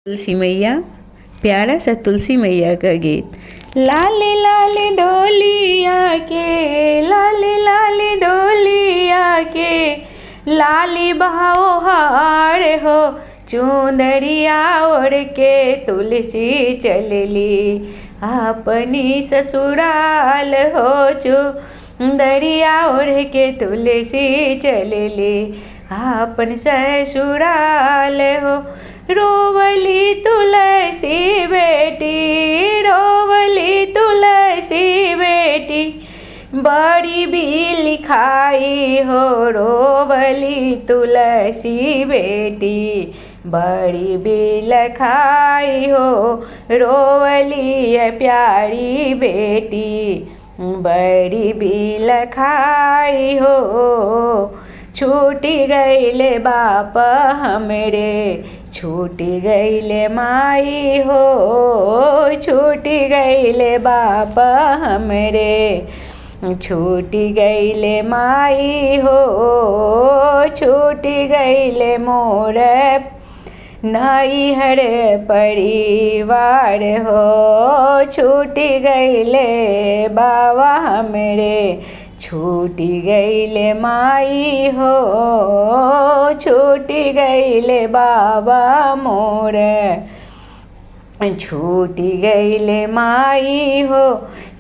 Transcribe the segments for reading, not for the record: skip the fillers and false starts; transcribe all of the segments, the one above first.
तुलसी मैया, प्यारा सा तुलसी मैया का गीत। लाले लाले डोलिया के, लाले लाले डोलिया के, लाली बहाओ हार हो, चुंदड़िया ओढ़ के तुलसी चलली अपनी ससुराल हो, चुंदड़िया ओढ़ के तुलसी चलली अपन ससुराल हो। रोवली तुलसी बेटी, रोवली तुलसी बेटी, बड़ी भी लिखाई हो, रोवली तुलसी बेटी, बड़ी भी लिखाई हो, रोवली प्यारी बेटी, बड़ी भी लिखाई हो। छूटी गईले बाप हमरे, छूटी गईले माई हो, छूटी गईले बाप हमरे, छूटी गईले माई हो, छूटी गईले मोर नैहर परिवार हो, छूटी गईले बाबा हमरे, छूटी गईले माई हो, छूटी गईले बाबा मोर, छूटी गईले माई हो।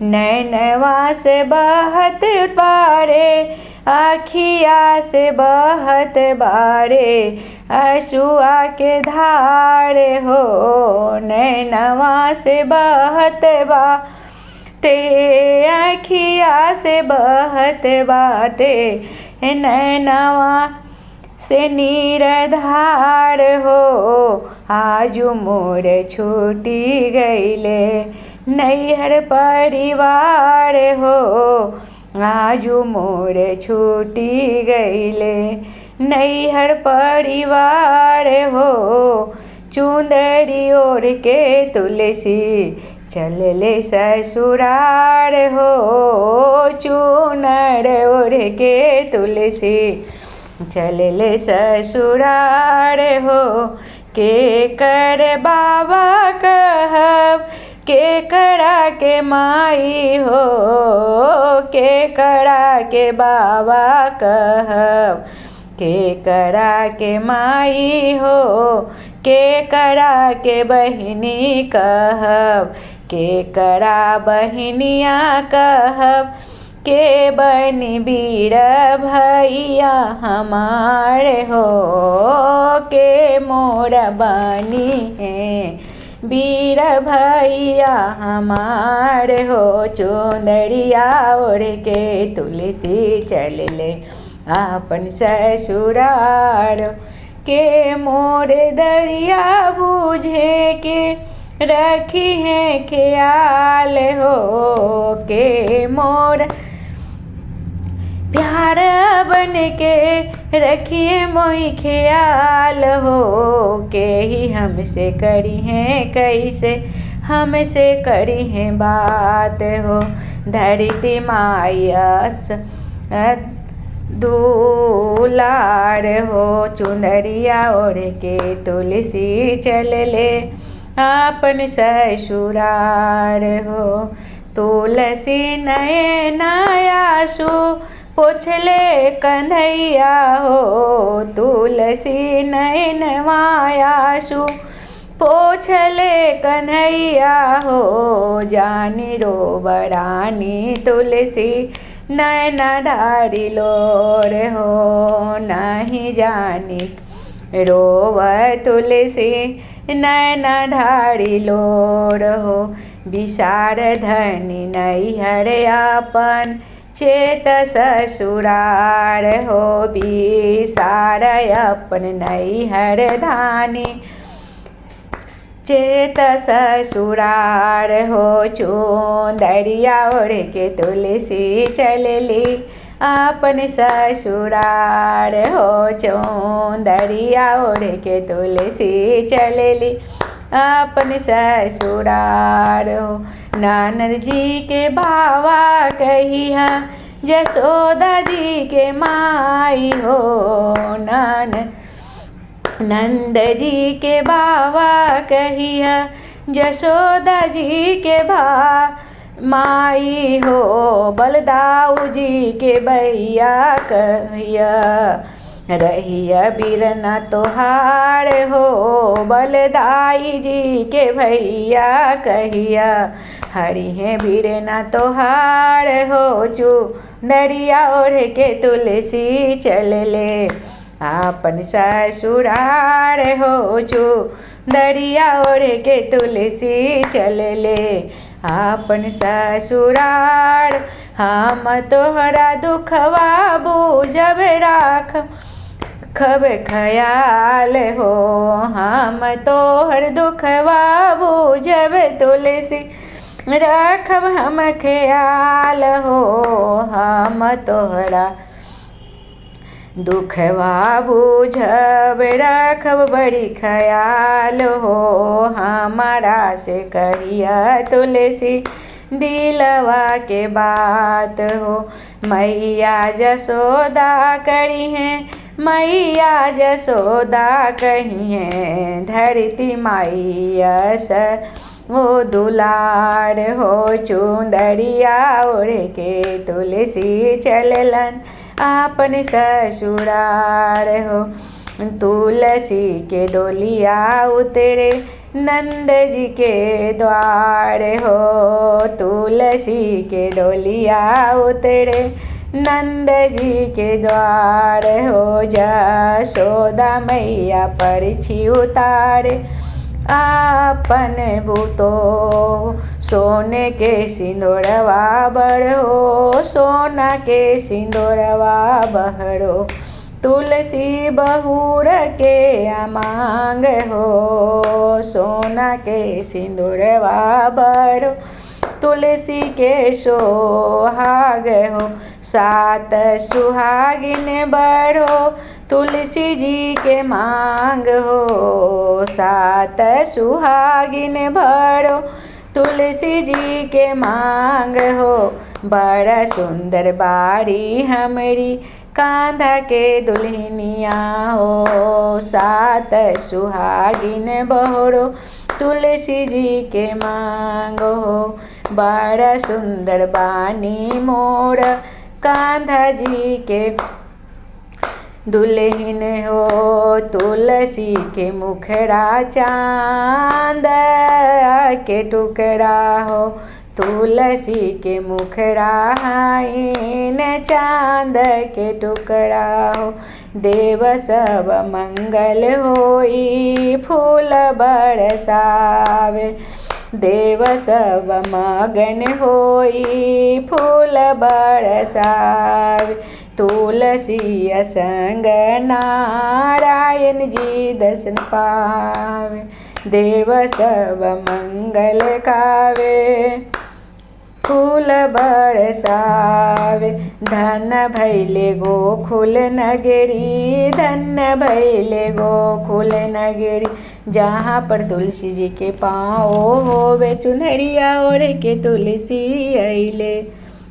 नैनवा से बहत बारे, आखिया से बहत बारे, अश्रुआ के धार हो, नैनवा से बहत ते आखिया से बहत बाटे, नैनवा से नीरधार हो, आजू मोर छूटी गईले नैहर परिवार हो, आजू मोर छूटी गईले नैहर परिवार हो। चुंदड़ी ओढ़ के तुलसी चलले ससुरार हो, चुनर ओढ़ के तुलसी चलले ससुरार हो। के कर बाबा कहब, के करा के माई हो, के करा के बाबा कहब, के करा के माई हो, के करा के बहिनी कहब, के करा बहिनिया कहब, के बनी वीर भैया हमारे हो, के मोर बनी है वीर भैया हमारे हो। चुंदड़िया ओढ़ के तुलसी चलले अपन ससुरार, के मोर दरिया बूझे के रखी है ख्याल हो, के मोर प्यार बन के रखिए मोहि ख्याल हो, के ही हमसे करी है कैसे हमसे करी है बात हो। धरती मायस दुलार हो, चुंदड़िया ओढ़ के तुलसी चलले अपन ससुरार हो। तुलसी नयन आंसू पोछले कन्हैया हो, तुलसी नयन आंसू पोछले कन्हैया हो। जानी रो बरानी तुलसी नैना ढारी लोर हो, नहीं जानी रोव तुलसी नैना ढारी लोर हो। विसार धनी नैहर अपन चेत ससुरार हो, विसार अपन नैहर धानी चेत ससुरार हो। चुंदड़िया ओढ़ के तुलसी चलली अपन ससुरार हो, चुंदड़िया ओढ़ के तुलसी चलली अपन ससुरार हो। ननद जी के बावा कहिया, जसोदा जी के माई हो, नन नंद जी के बावा कहिया, जशोदा जी के भा माई हो, बलदाऊ जी के भैया कहिया। रहिया बिरना तोहार हो, बलदाई जी के भैया कहिया। हरिहे बिरना तोहार हो, चुनरिया ओढ़ के तुलसी चलले। आपन ससुरार हो, चुनरिया ओढ़ के तुलसी चलले। आपन ससुरार हम तोहरा दुखवा बूझब राख खब ख्याल हो। हम तोहर दुखवा बूझब तुलसी रखब हम ख्याल हो। हम तोहरा दुखवा बूझब रखब बड़ी ख्याल हो। हमारा से कहिया तुलसी दिलवा के बात हो। मैया जसोदा करी हैं, मैया जसोदा कही हैं। धरती मैया स ओ दुलार हो, चुंदरिया ओढ़ के तुलसी चललन आपन ससुरार हो। तुलसी के डोलिया उतरे नंद जी के द्वार हो। तुलसी के डोलिया उतरे नंद जी के द्वार हो। जशोदा मैया परछी उतारे आपन बूतो। सोने के सिंदूरवा बड़ो, सोना के सिंदूरवा बहरो। तुलसी बहुर के अमांग हो, सोना के सिंदूरवा बड़ो। तुलसी के सोहाग हो, सात सुहागिन बड़ो। तुलसी जी के मांग हो, सात सुहागिन भरो। तुलसी जी के मांग हो, बड़ा सुंदर बाड़ी हमरी कांधा के दुल्हनिया हो। सात सुहागिन बहरो, तुलसी जी के मांग हो। बड़ा सुंदर बानी मोर कांधा जी के दुल्हन हो। तुलसी के मुखड़ा चांद के टुकड़ा हो। तुलसी के मुखड़ा हाइन चांद के टुकड़ा हो। देव सब मंगल होई फूल बरसावे। देव सब मगन होई फूल बरसावे। तुलसी संग नारायण जी दर्शन पावे। देव सब मंगल कावे फूल बरसावे। धन भैले गोकुल नगरी, धन भैले गोकुल नगरी। जहाँ पर तुलसी जी के पाँव होवे, चुनरिया ओढ़ के तुलसी अइले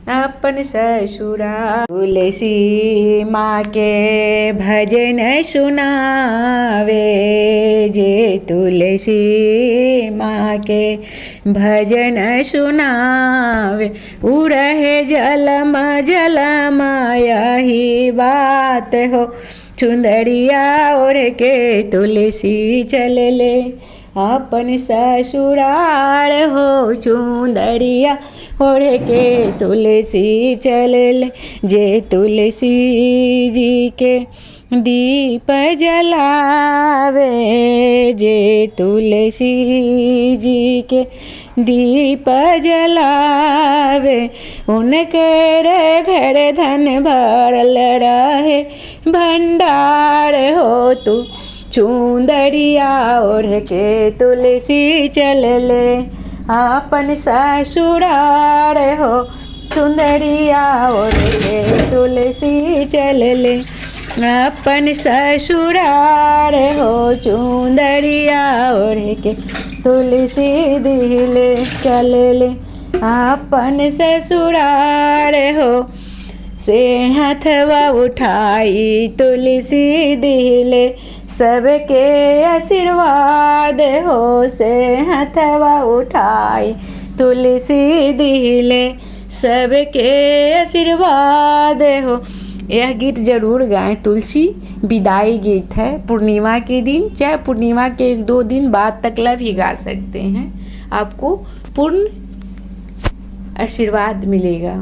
अपन ससुरा। तुलसी माँ के भजन सुनावे, जे तुलसी माँ के भजन सुनावे। उड़हे जलम जलम यही बात हो, चुंदरिया ओढ़ के तुलसी चलले अपन ससुराल हो। चुंदरिया ओढ़ के तुलसी चलले। जे तुलसी जी के दीप जलावे, जे तुलसी जी के दीप जलावे। उनकर घर धन भरल रहे भंडार हो। तू चुंदरिया ओढ़ के तुलसी चलले आपन ससुराल हो। चुंदरिया ओढ़ के तुलसी चलले अपन ससुराल हो। चुंदरिया ओढ़ के तुलसी दिले चलले अपन ससुराल हो। से हथवा उठाई तुलसी दिले सबके आशीर्वाद हो से हथवा उठाई, तुलसी दिले सबके आशीर्वाद हो। यह गीत जरूर गाएं। तुलसी विदाई गीत है, पूर्णिमा के दिन, चाहे पूर्णिमा के 1-2 दिन बाद तकला भी गा सकते हैं, आपको पूर्ण आशीर्वाद मिलेगा।